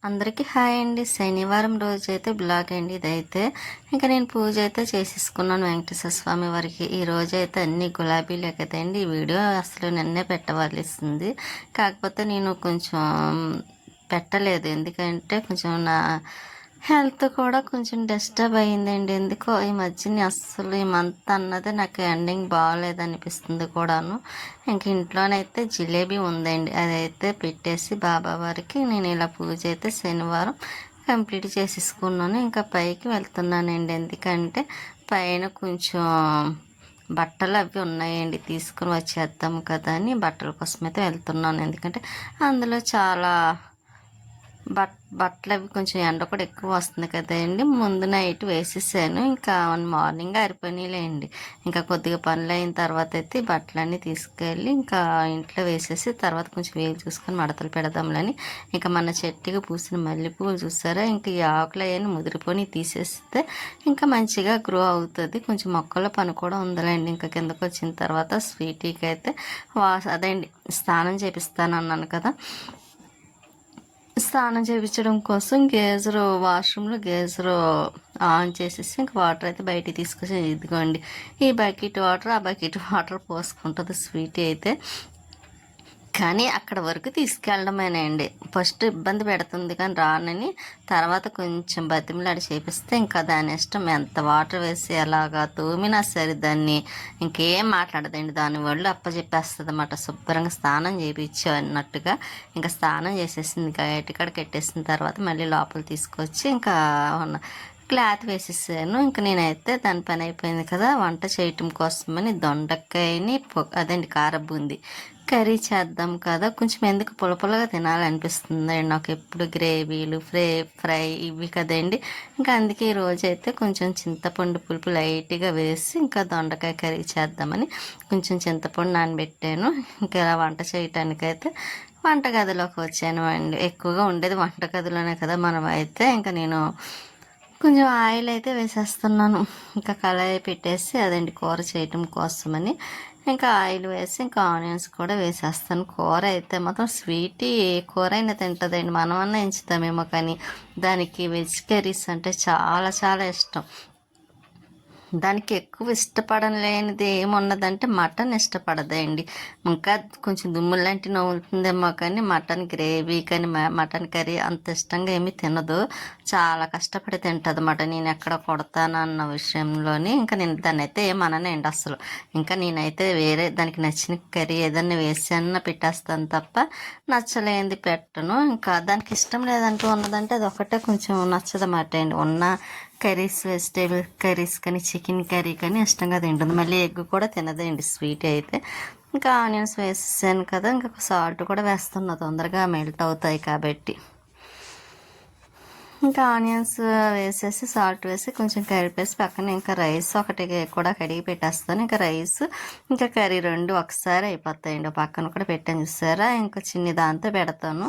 అందరికీ హాయ్ అండి. శనివారం రోజు అయితే బ్లాగ్ అండి ఇదైతే. ఇంకా నేను పూజ అయితే చేసేసుకున్నాను వెంకటేశ్వర స్వామి వారికి. ఈ రోజు అయితే అన్ని గులాబీలే కదండి. ఈ వీడియో అసలు నిన్నే పెట్టవలసింది, కాకపోతే నేను కొంచెం పెట్టలేదు. ఎందుకంటే కొంచెం నా హెల్త్ కూడా కొంచెం డిస్టర్బ్ అయ్యిందండి. ఎందుకో ఈ మధ్యని అస్సలు ఈ మంత్ అన్నది నాకు ఎండింగ్ బాగాలేదనిపిస్తుంది కూడాను. ఇంక ఇంట్లోనైతే జిలేబీ ఉందండి, అదైతే పెట్టేసి బాబా వారికి నేను ఇలా పూజ అయితే శనివారం కంప్లీట్ చేసేసుకున్నాను. ఇంకా పైకి వెళ్తున్నానండి, ఎందుకంటే పైన కొంచెం బట్టలు అవి ఉన్నాయండి, తీసుకుని వచ్చేద్దాం కదా అని బట్టల కోసం అయితే వెళ్తున్నాను. ఎందుకంటే అందులో చాలా బట్టలు అవి కొంచెం ఎండ కూడా ఎక్కువ వస్తుంది కదండి. ముందు నైట్ వేసేసాను, ఇంకా మార్నింగ్ ఆరిపోయినాయిలేండి. ఇంకా కొద్దిగా పనులు అయిన తర్వాత అయితే బట్టలన్నీ తీసుకెళ్ళి ఇంకా ఇంట్లో వేసేసి తర్వాత కొంచెం వేలు చూసుకొని మడతలు పెడదాంలని ఇంకా మన చెట్టుకి పూసిన మల్లెపూలు చూసారా, ఇంకా ఈ ఆకులు అవన్నీ ముదిరిపోయి తీసేస్తే ఇంకా మంచిగా గ్రో అవుతుంది. కొంచెం మొక్కల పని కూడా ఉందిలేండి. ఇంకా కిందకు వచ్చిన తర్వాత స్వీటీకి అయితే అదేండి స్నానం చేపిస్తాను అన్నాను కదా, స్నానం చేయించడం కోసం వాష్రూమ్లో గేజరు ఆన్ చేసేసి ఇంకా వాటర్ అయితే బయటికి తీసుకొచ్చి ఇదిగోండి ఈ బకెట్ వాటర్ ఆ బకెట్ వాటర్ పోసుకుంటుంది స్వీటీ అయితే. కానీ అక్కడ వరకు తీసుకెళ్ళడమేనండి. ఫస్ట్ ఇబ్బంది పెడుతుంది కానీ రానని, తర్వాత కొంచెం బతిమలాడి చేపిస్తే ఇంకా దాని ఇష్టం. ఎంత వాటర్ వేసి ఎలాగా తోమినా సరే దాన్ని ఇంకేం మాట్లాడదండి. దాని ఒళ్ళు అప్పచెప్పేస్తుంది అన్నమాట. శుభ్రంగా స్నానం చేయించు అన్నట్టుగా ఇంకా స్నానం చేసేసింది. ఇంకా ఎటుకడకి పెట్టేసిన తర్వాత మళ్ళీ లోపల తీసుకొచ్చి ఇంకా క్లాత్ వేసేసాను. ఇంకా నేనైతే దాని పని అయిపోయింది కదా, వంట చేయటం కోసమని దొండకాయని అదండి కారబూంది కర్రీ చేద్దాం కదా. కొంచెం ఎందుకు పులపులగా తినాలనిపిస్తుంది నాకు ఎప్పుడు గ్రేవీలు ఫ్రై ఇవి కదండి. ఇంకా అందుకే ఈ రోజు అయితే కొంచెం చింతపండు పులుపు లైట్గా వేసి ఇంకా దొండకాయ కర్రీ చేద్దామని కొంచెం చింతపండు నానబెట్టాను. ఇంకా ఇలా వంట చేయటానికైతే వంటగదిలోకి వచ్చాను అండి. ఎక్కువగా ఉండేది వంటగదిలోనే కదా మనం అయితే. ఇంకా నేను కొంచెం ఆయిల్ అయితే వేసేస్తున్నాను. ఇంకా కళాయి పెట్టేసి అదండి కూర చేయటం కోసమని ఇంకా ఆయిల్ వేసి ఇంకా ఆనియన్స్ కూడా వేసేస్తాను. కూర అయితే మాత్రం స్వీటీ ఏ కూర అయినా తింటుందండి. మనమన్నా ఎంచుతామేమో కానీ దానికి వెజ్ కర్రీస్ అంటే చాలా చాలా ఇష్టం. దానికి ఎక్కువ ఇష్టపడలేనిది ఏమున్నదంటే మటన్ ఇష్టపడదండి. ఇంకా కొంచెం దుమ్ములాంటి నవ్వుతుందేమో కానీ మటన్ గ్రేవీ కానీ మటన్ కర్రీ అంత ఇష్టంగా ఏమీ తినదు. చాలా కష్టపడి తింటుంది అన్నమాట. నేను ఎక్కడ కొడతాను అన్న విషయంలోని ఇంకా నేను దాన్ని అయితే ఏమననండి అసలు. ఇంకా నేనైతే వేరే దానికి నచ్చిన కర్రీ ఏదన్నా వేసాన పెట్టేస్తాను తప్ప నచ్చలేనిది పెట్టను. ఇంకా దానికి ఇష్టం లేదంటూ ఉన్నదంటే అది ఒకటే కొంచెం నచ్చదన్నమాట అండి. ఉన్న కర్రీస్ వెజిటేబుల్ కర్రీస్ కానీ చికెన్ కర్రీ కానీ ఇష్టంగా తింటుంది. మళ్ళీ ఎగ్ కూడా తినదండి స్వీట్ అయితే. ఇంకా ఆనియన్స్ వేసాను కదా, ఇంకా సాల్ట్ కూడా వేస్తున్నా తొందరగా మెల్ట్ అవుతాయి కాబట్టి. ఇంకా ఆనియన్స్ వేసేసి సాల్ట్ వేసి కొంచెం కలిపేసి పక్కన ఇంకా రైస్ ఒకటి కూడా కడిగి పెట్టేస్తాను. ఇంకా రైస్ ఇంకా కర్రీ రెండు ఒకసారి అయిపోతాయండి. పక్కన కూడా పెట్టాను చూసారా, ఇంకా చిన్ని దాంతో పెడతాను.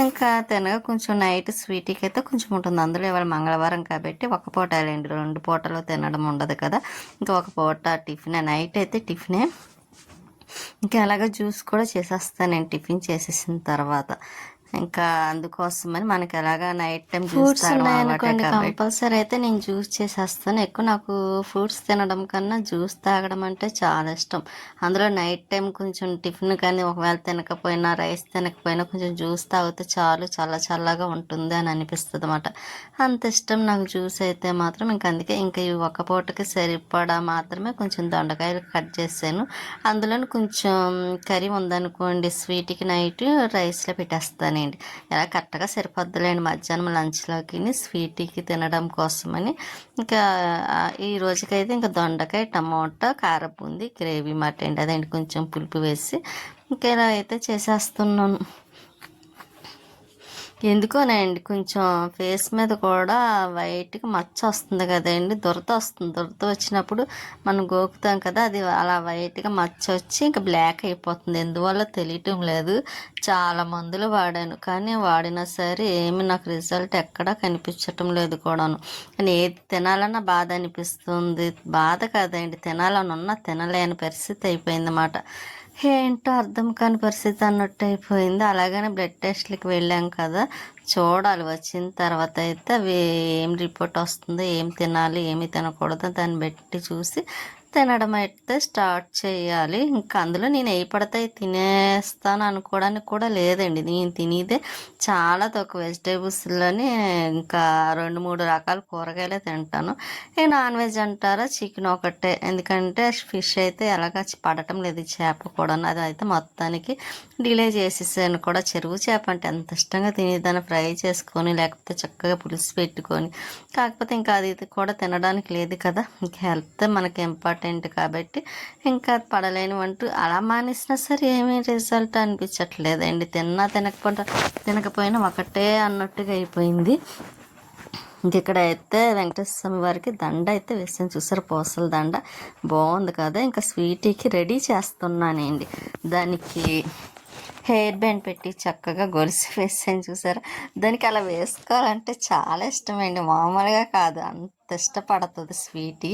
ఇంకా తినగా కొంచెం నైట్ స్వీట్కి అయితే కొంచెం ఉంటుంది. అందులో ఇవాళ మంగళవారం కాబట్టి ఒక పూట అండి, 2 పూటలు తినడం ఉండదు కదా. ఇంకా ఒక పూట టిఫిన్, నైట్ అయితే టిఫినే. ఇంకా అలాగే జ్యూస్ కూడా చేసేస్తాను నేను టిఫిన్ చేసేసిన తర్వాత. ఇంకా అందుకోసమని మనకి ఎలాగా నైట్ టైం ఫ్రూట్స్ ఉన్నాయనుకోండి కంపల్సరీ అయితే నేను జ్యూస్ చేసేస్తాను. ఎక్కువ నాకు ఫ్రూట్స్ తినడం కన్నా జ్యూస్ తాగడం అంటే చాలా ఇష్టం. అందులో నైట్ టైం కొంచెం టిఫిన్ కానీ ఒకవేళ తినకపోయినా రైస్ తినకపోయినా కొంచెం జ్యూస్ తాగితే చాలు, చాలా చల్లగా ఉంటుంది అని అనిపిస్తుంది అన్నమాట. అంత ఇష్టం నాకు జ్యూస్ అయితే మాత్రం. ఇంకా అందుకే ఇంకా ఈ ఒక్క పూటకి సరిపడా మాత్రమే కొంచెం దొండకాయలు కట్ చేసాను. అందులో కొంచెం కర్రీ ఉందనుకోండి స్వీట్కి నైట్ రైస్లో పెట్టేస్తాను. ఇలా కరెక్ట్గా సరిపోద్దులేండి మధ్యాహ్నం లంచ్లోకి స్వీట్కి తినడం కోసమని. ఇంకా ఈ రోజుకైతే ఇంకా దొండకాయ టమోటా కారబూంది గ్రేవీ మాట అండి, అదేంటి కొంచెం పులుపు వేసి ఇంకా ఇలా అయితే చేసేస్తున్నాను. ఎందుకోనండి కొంచెం ఫేస్ మీద కూడా వైట్గా మచ్చ వస్తుంది కదండి, దురద వస్తుంది. దురద వచ్చినప్పుడు మనం గోకుతాం కదా, అది అలా వైట్గా మచ్చ వచ్చి ఇంకా బ్లాక్ అయిపోతుంది. ఎందువల్ల తెలియటం లేదు. చాలా మందులు వాడాను కానీ వాడినా సరే ఏమి నాకు రిజల్ట్ ఎక్కడా కనిపించటం లేదు కూడాను. కానీ ఏది తినాలన్నా బాధ అనిపిస్తుంది. బాధ కాదండి, తినాలని ఉన్నా తినలేని పరిస్థితి అయిపోయింది అన్నమాట. ఏంటో అర్థం కాని పరిస్థితి అన్నట్టు అయిపోయింది. అలాగనే బ్లడ్ టెస్ట్‌లకి వెళ్ళాం కదా! చూడాలి వచ్చిన తర్వాత అయితే అవి ఏం రిపోర్ట్ వస్తుందో, ఏం తినాలి, ఏమి తినకూడదో దాన్ని బట్టి చూసి తినడం అయితే స్టార్ట్ చేయాలి. ఇంకా అందులో నేను ఏవి పడితే అయి తినేస్తాను అనుకోవడానికి కూడా లేదండి. నేను తినేదే చాలా తక్కువ. వెజిటేబుల్స్‌లోని ఇంకా 2, 3 రకాల కూరగాయలే తింటాను. నాన్ వెజ్ అంటారా చికెన్ ఒకటే. ఎందుకంటే ఫిష్ అయితే ఎలాగా పడటం లేదు. చేప కూడాను. అదైతే మొత్తానికి డిలే చేసేసాను కూడా. చెరువు చేప అంటే ఎంత ఇష్టంగా తినేదాన్ని. ఫ్రై చేసుకొని లేకపోతే చక్కగా పులుసు పెట్టుకొని. కాకపోతే ఇంకా అది ఇది కూడా తినడానికి లేదు కదా! ఇంక హెల్త్ మనకి ఇంపార్టెంట్ కాబట్టి ఇంకా పడలేనివంటూ అలా మానేసినా సరే ఏమీ రిజల్ట్ అనిపించట్లేదండి. తినకపోయినా ఒకటే అన్నట్టుగా అయిపోయింది. ఇంక ఇక్కడ అయితే వెంకటేశ్వర స్వామి వారికి దండ అయితే వేసాను. చూసారు పూసల దండ బాగుంది కదా. ఇంకా స్వీటీకి రెడీ చేస్తున్నానండి. దానికి హెయిర్ బ్యాండ్ పెట్టి చక్కగా గొలుసు వేసాను చూసారా. దానికి అలా వేసుకోవాలంటే చాలా ఇష్టమండి, మామూలుగా కాదు. అంత ఇష్టపడుతుంది స్వీటీ.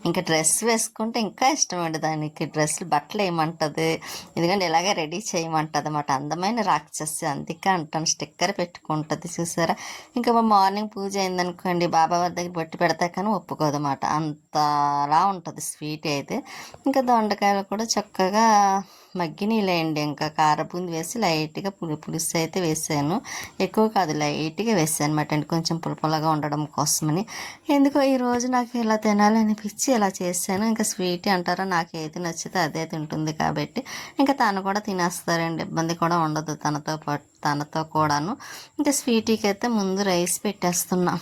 ఇంకా డ్రెస్ వేసుకుంటే ఇంకా ఇష్టమండి దానికి. డ్రెస్సులు బట్టలు వేయమంటుంది, ఎందుకంటే ఇలాగే రెడీ చేయమంటుంది అన్నమాట. అందమైన రాక్షసి అందుకే అంటాను. స్టిక్కర్ పెట్టుకుంటుంది చూసారా. ఇంకా మార్నింగ్ పూజ అయిందనుకోండి, బాబా వారి దగ్గర బొట్టు పెడతా కానీ ఒప్పుకోదు అన్నమాట. అంతలా ఉంటుంది స్వీట్ అయితే. ఇంకా దొండకాయలు కూడా చక్కగా మగ్గినీళ్ళేయండి. ఇంకా కారబూంది వేసి లైట్గా పులుసు అయితే వేసాను. ఎక్కువ కాదు, లైట్గా వేసాను అనమాట అండి, కొంచెం పులుపులగా ఉండడం కోసమని. ఎందుకో ఈరోజు నాకు ఇలా తినాలనిపించి ఇలా చేశాను. ఇంకా స్వీట్ అంటారా, నాకు ఏది నచ్చితే అదే తింటుంది కాబట్టి ఇంకా తను కూడా తినేస్తారండి. ఇబ్బంది కూడా ఉండదు తనతో కూడాను. ఇంకా స్వీటీకి అయితే ముందు రైస్ పెట్టేస్తున్నా.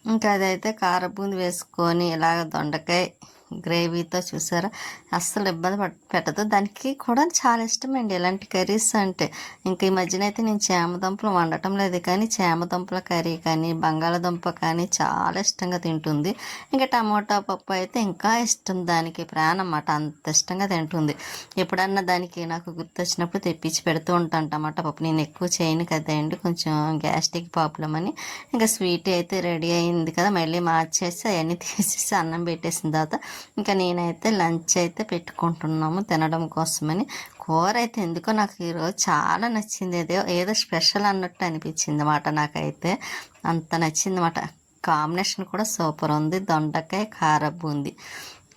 ఇంకా అదైతే కారబూంది వేసుకొని ఇలాగ దొండకాయ గ్రేవీతో చూసారా, అస్సలు ఇబ్బంది పెట్టదు. దానికి కూడా చాలా ఇష్టమండి ఇలాంటి కర్రీస్ అంటే. ఇంకా ఈ మధ్యన అయితే నేను చేమదుంపలు వండటం లేదు, కానీ చేమదుంపల కర్రీ కానీ బంగాళదుంప కానీ చాలా ఇష్టంగా తింటుంది. ఇంకా టమోటా పప్పు అయితే ఇంకా ఇష్టం, దానికి ప్రాణం అన్నమాట. అంత ఇష్టంగా తింటుంది. ఎప్పుడన్నా దానికి నాకు గుర్తొచ్చినప్పుడు తెప్పించి పెడుతూ ఉంటాను టమాటా పప్పు. నేను ఎక్కువ చేయను కదండి, కొంచెం గ్యాస్ట్రిక్ ప్రాబ్లం అని. ఇంకా స్వీట్ అయితే రెడీ అయింది కదా, మళ్ళీ మార్చేసి అవన్నీ తీసేసి అన్నం పెట్టేసిన తర్వాత ఇంకా నేనైతే లంచ్ అయితే పెట్టుకుంటున్నాము తినడం కోసమని. కూర అయితే ఎందుకో నాకు ఈరోజు చాలా నచ్చింది. ఏదో స్పెషల్ అన్నట్టు అనిపించింది అన్నమాట. నాకైతే అంత నచ్చింది అన్నమాట. కాంబినేషన్ కూడా సూపర్ ఉంది. దొండకాయ కార బూంది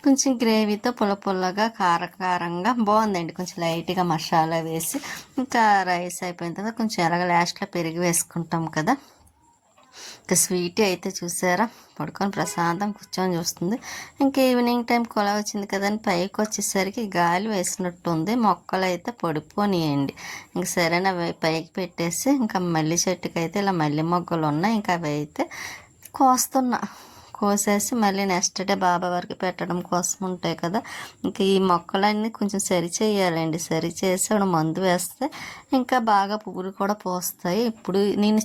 కొంచెం గ్రేవీతో పుల్లగా కారంగా బాగుందండి. కొంచెం లైట్గా మసాలా వేసి ఇంకా రైస్ అయిపోయిన తర్వాత కొంచెం ఎలాగ లాస్ట్లో పెరిగి వేసుకుంటాం కదా. ఇంకా స్వీట్ అయితే చూసారా, పడుకొని ప్రశాంతం కూర్చొని చూస్తుంది. ఇంకా ఈవినింగ్ టైం కొల వచ్చింది కదని పైకి వచ్చేసరికి గాలి వేసినట్టుంది. మొక్కలు అయితే పడిపోనియండి. ఇంక సరేనా పైకి పెట్టేసి ఇంకా మల్లి చెట్టుకి అయితే ఇలా మల్లె మొగ్గలు ఉన్నాయి. ఇంకా అవి అయితే కోసేసి మళ్ళీ నెక్స్ట్ డే బాబా వారికి పెట్టడం కోసం ఉంటాయి కదా. ఇంకా ఈ మొక్కలన్నీ కొంచెం సరి చేయాలండి. సరి చేసి మందు వేస్తే ఇంకా బాగా పువ్వులు కూడా పోస్తాయి. ఇప్పుడు నేను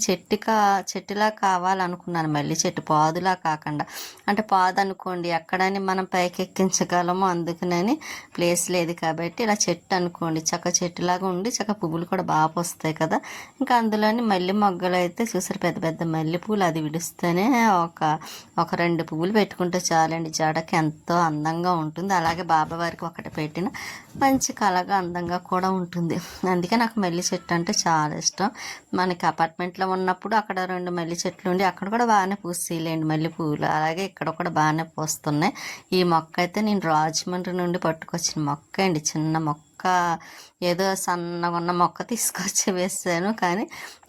చెట్టులా కావాలనుకున్నాను, మళ్ళీ చెట్టు పాదులా కాకుండా. అంటే పాదు అనుకోండి ఎక్కడని మనం పైకి ఎక్కించగలము, అందుకనని ప్లేస్ లేదు కాబట్టి ఇలా చెట్టు అనుకోండి చక్క చెట్టులాగా ఉండి చక్క పువ్వులు కూడా బాగా పోస్తాయి కదా. ఇంకా అందులోని మల్లె మొగ్గలు అయితే చూసారు, పెద్ద పెద్ద మల్లెపూలు అది విడిస్తేనే ఒక 2 పువ్వులు పెట్టుకుంటే చాలండి, జడకి ఎంతో అందంగా ఉంటుంది. అలాగే బాబావారికి ఒకటి పెట్టిన మంచి కళగా అందంగా కూడా ఉంటుంది. అందుకే నాకు మల్లె చెట్టు అంటే చాలా ఇష్టం. మనకి అపార్ట్మెంట్లో ఉన్నప్పుడు అక్కడ 2 మల్లె చెట్లు ఉండి అక్కడ కూడా బాగానే పూసేయండి మల్లె పువ్వులు. అలాగే ఇక్కడ కూడా బాగానే పూస్తున్నాయి. ఈ మొక్క అయితే నేను రాజమండ్రి నుండి పట్టుకొచ్చిన మొక్క అండి, చిన్న మొక్క. ఏదో సన్నగా ఉన్న మొక్క తీసుకొచ్చి వేసాను, కానీ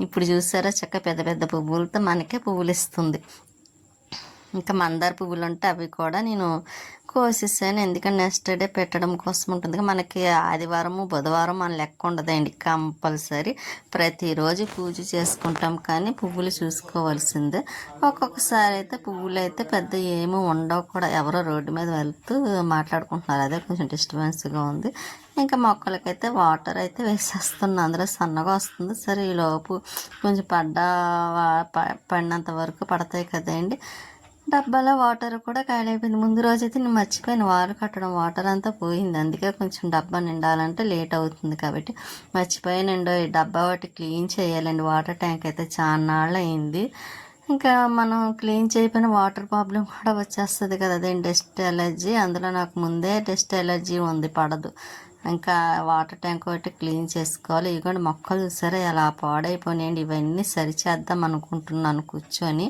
ఇప్పుడు చూసారా చక్క పెద్ద పెద్ద పువ్వులతో మనకే పువ్వులు ఇస్తుంది. ఇంకా మందార పువ్వులు ఉంటే అవి కూడా నేను కోసేసాను, ఎందుకంటే నెక్స్ట్ డే పెట్టడం కోసం ఉంటుంది. మనకి ఆదివారము బుధవారం మన లెక్క ఉండదండి, కంపల్సరీ ప్రతిరోజు పూజ చేసుకుంటాం, కానీ పువ్వులు చూసుకోవాల్సిందే. ఒక్కొక్కసారి అయితే పువ్వులు అయితే పెద్ద ఏమీ ఉండవు కూడా. ఎవరో రోడ్డు మీద వెళ్తూ మాట్లాడుకుంటున్నారు, అదే కొంచెం డిస్టర్బెన్స్గా ఉంది. ఇంకా మొక్కలకైతే వాటర్ అయితే వేసేస్తున్నాను, అందులో సన్నగా వస్తుంది. సరే ఈలోపు కొంచెం పడినంత వరకు పడతాయి కదండి. డబ్బాలో వాటర్ కూడా ఖాళీ అయిపోయింది. ముందు రోజైతే నేను మర్చిపోయాను వారు కట్టడం, వాటర్ అంతా పోయింది. అందుకే కొంచెం డబ్బా నిండాలంటే లేట్ అవుతుంది కాబట్టి మర్చిపోయానండి. ఈ డబ్బా ఒకటి క్లీన్ చేయాలండి. వాటర్ ట్యాంక్ అయితే చాలా నాళ్ళు అయింది. ఇంకా మనం క్లీన్ చేయకపోయిన వాటర్ ప్రాబ్లం కూడా వచ్చేస్తుంది కదా, అదేం డస్ట్ ఎలర్జీ. అందులో నాకు ముందే డస్ట్ ఎలర్జీ ఉంది, పడదు. ఇంకా వాటర్ ట్యాంక్ ఒకటి క్లీన్ చేసుకోవాలి. ఇదిగోండి మొక్కలు చూసారా ఎలా పాడైపోయినాయండి. ఇవన్నీ సరిచేద్దాం అనుకుంటున్నాను కూర్చొని.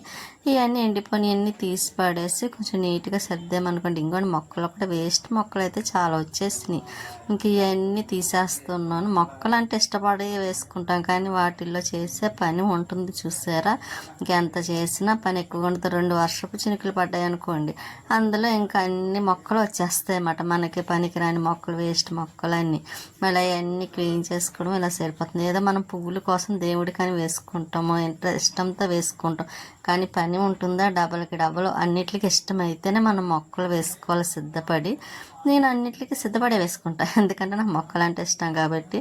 ఇవన్నీ ఎండిపోయినవన్నీ తీసి పడేసి కొంచెం నీట్గా సర్దామనుకోండి. ఇంకోండి మొక్కలు కూడా వేస్ట్ మొక్కలు అయితే చాలా వచ్చేసినాయి. ఇంక ఇవన్నీ తీసేస్తున్నాను. మొక్కలు అంటే ఇష్టపడి వేసుకుంటాం, కానీ వాటిల్లో చేసే పని ఉంటుంది చూసారా. ఇంకెంత చేసినా పని ఎక్కువగా ఉంటుంది. 2 వర్షపు చినుకులు పడ్డాయి అనుకోండి, అందులో ఇంకా అన్ని మొక్కలు వచ్చేస్తాయి అన్నమాట. మనకి పనికిరాని మొక్కలు, వేస్ట్ మొక్కలన్నీ మళ్ళీ అవన్నీ క్లీన్ చేసుకోవడం ఇలా సరిపోతుంది. ఏదో మనం పువ్వుల కోసం దేవుడికి అని వేసుకుంటాము, ఇష్టంతో వేసుకుంటాం, కానీ పని ఉంటుందా డబల్కి డబల్. అన్నిటికీ ఇష్టమైతేనే మనం మొక్కలు వేసుకోవాలి సిద్ధపడి. నేను అన్నిటికీ సిద్ధపడే వేసుకుంటాను, ఎందుకంటే నాకు మొక్కలు అంటే ఇష్టం కాబట్టి.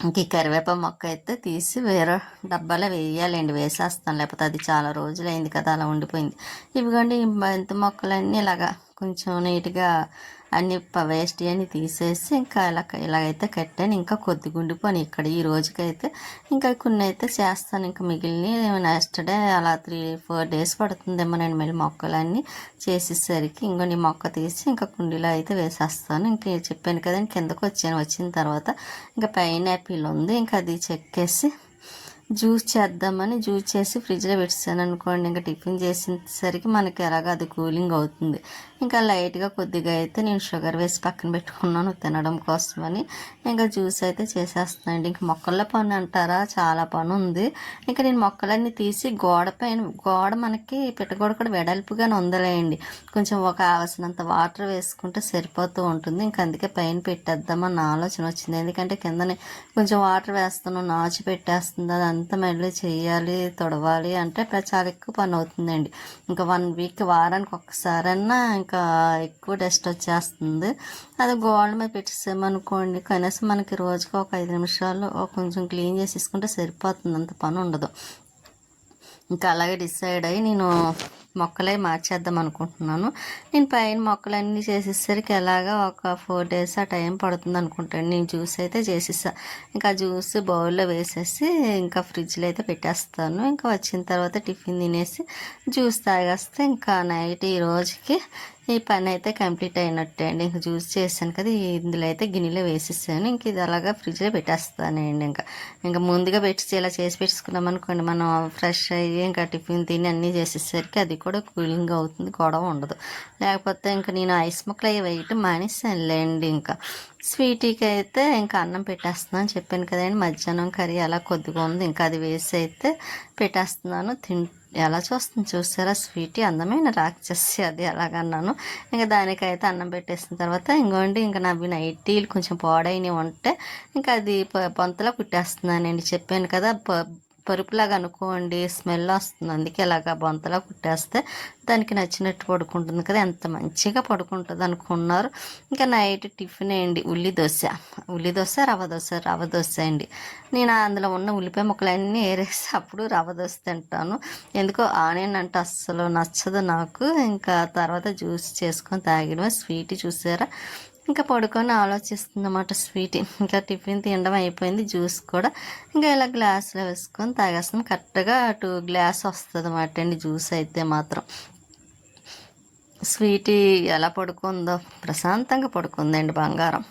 ఇంక ఈ కరివేప మొక్క అయితే తీసి వేరే డబ్బాలో వేయాలండి, వేసేస్తాను, లేకపోతే అది చాలా రోజులు అయింది కదా అలా ఉండిపోయింది. ఇవిగోండి ఈ బంతి మొక్కలన్నీ ఇలాగా కొంచెం నీట్గా అన్ని వేస్ట్ అని తీసేసి ఇంకా ఇలాగైతే కట్టాను. ఇంకా కొద్ది గుండిపోయి ఇక్కడ ఈ రోజుకైతే ఇంకా కొన్ని అయితే చేస్తాను. ఇంకా మిగిలిన నెక్స్ట్ డే అలా 3-4 డేస్ పడుతుందేమో నేను మళ్ళీ మొక్కలన్నీ చేసేసరికి. ఇంకొన్ని మొక్క తీసి ఇంకా కుండీలో అయితే వేసేస్తాను. ఇంక చెప్పాను కదండి కిందకు వచ్చిన తర్వాత ఇంకా పైనాపిల్ ఉంది, ఇంకా అది చెక్కేసి జ్యూస్ చేద్దామని జ్యూస్ చేసి ఫ్రిడ్జ్లో పెట్టాను అనుకోండి. ఇంకా టిఫిన్ చేసేసరికి మనకి ఎలాగో అది కూలింగ్ అవుతుంది. ఇంకా లైట్గా కొద్దిగా అయితే నేను షుగర్ వేసి పక్కన పెట్టుకున్నాను తినడం కోసమని. ఇంకా జ్యూస్ అయితే చేసేస్తున్నానండి. ఇంక మొక్కల పని అంటారా, చాలా పని ఉంది. ఇంకా నేను మొక్కలన్నీ తీసి గోడ మనకి పెట్టగోడ కూడా వెడల్పుగానే ఉందలేండి, కొంచెం ఒక కావలసినంత వాటర్ వేసుకుంటే సరిపోతూ ఉంటుంది. ఇంకా అందుకే పైన పెట్టేద్దామన్న ఆలోచన వచ్చింది. ఎందుకంటే కిందనే కొంచెం వాటర్ వేస్తాను, నాచు పెట్టేస్తుంది, అదంతా మళ్ళీ చేయాలి, తొడవాలి అంటే చాలా ఎక్కువ పని అవుతుందండి. ఇంకా 1 వీక్ వారానికి ఒక్కసారన్నా ఇంకా ఎక్కువ డస్ట్ వచ్చేస్తుంది. అది గోడ మీద పెట్టేసామనుకోండి, కనీసం మనకి రోజుకి ఒక 5 నిమిషాలు కొంచెం క్లీన్ చేసేసుకుంటే సరిపోతుంది, అంత పని ఉండదు. ఇంకా అలాగే డిసైడ్ అయ్యి నేను మొక్కలే మార్చేద్దాం అనుకుంటున్నాను. నేను పైన మొక్కలన్నీ చేసేసరికి ఎలాగా ఒక 4 డేస్ ఆ టైం పడుతుంది అనుకుంటాను. నేను జ్యూస్ అయితే చేసేసా. ఇంకా జ్యూస్ బౌల్లో వేసేసి ఇంకా ఫ్రిడ్జ్లో అయితే పెట్టేస్తాను. ఇంకా వచ్చిన తర్వాత టిఫిన్ తినేసి జ్యూస్ తాగేస్తే ఇంకా నైట్ ఈ రోజుకి ఈ పని అయితే కంప్లీట్ అయినట్టే అండి. ఇంకా జ్యూస్ చేశాను కదా, ఇందులో అయితే గిన్నెలో వేసేసాను. ఇంక ఇది అలాగా ఫ్రిడ్జ్లో పెట్టేస్తానండి. ఇంకా ముందుగా పెట్టి ఇలా చేసి పెట్టుకున్నాం అనుకోండి, మనం ఫ్రెష్ అయ్యి ఇంకా టిఫిన్ తిని అన్నీ చేసేసరికి అది కూడా కూలింగ్ అవుతుంది, గొడవ ఉండదు. లేకపోతే ఇంకా నేను ఐస్ ముక్కలు అవి వేయటం మానేసానులేండి. ఇంకా స్వీటీకి అయితే ఇంకా అన్నం పెట్టేస్తున్నాను చెప్పాను కదండి. మధ్యాహ్నం కర్రీ అలా కొద్దిగా ఉంది, ఇంకా అది వేసి అయితే పెట్టేస్తున్నాను. ఎలా చూసారా స్వీటీ, అందమైన రాక్షసి అది ఎలాగన్నాను. ఇంకా దానికైతే అన్నం పెట్టేసిన తర్వాత ఇంకోండి ఇంకా నవ్వి నైటీలు కొంచెం పాడైనవి ఉంటే ఇంకా అది పొంతలో కుట్టేస్తున్నానండి. చెప్పాను కదా పరుపులాగా అనుకోండి, స్మెల్ వస్తుంది, అందుకే ఇలాగా బొంతలా కుట్టేస్తే దానికి నచ్చినట్టు పడుకుంటుంది కదా, ఎంత మంచిగా పడుకుంటుంది అనుకున్నారు. ఇంకా నైట్ టిఫిన్ వేయండి ఉల్లి దోశ రవ దోశ అండి. నేను అందులో ఉన్న ఉల్లిపాయ ముక్కలన్నీ ఏరేసి అప్పుడు రవ దోశ తింటాను. ఎందుకో ఆనియన్ అంటే అస్సలు నచ్చదు నాకు. ఇంకా తర్వాత జ్యూస్ చేసుకొని తాగడమే. స్వీట్ చూసారా ఇంకా పడుకొని ఆలోచిస్తుందన్నమాట స్వీట్. ఇంకా టిఫిన్ తినడం అయిపోయింది, జ్యూస్ కూడా ఇంకా ఇలా గ్లాసులో వేసుకొని తాగేస్తాం. కరెక్ట్గా 2 గ్లాస్ వస్తుంది అన్నమాట అండి జ్యూస్ అయితే మాత్రం. స్వీటీ ఎలా పడుకుందో, ప్రశాంతంగా పడుకుందండి బంగారం.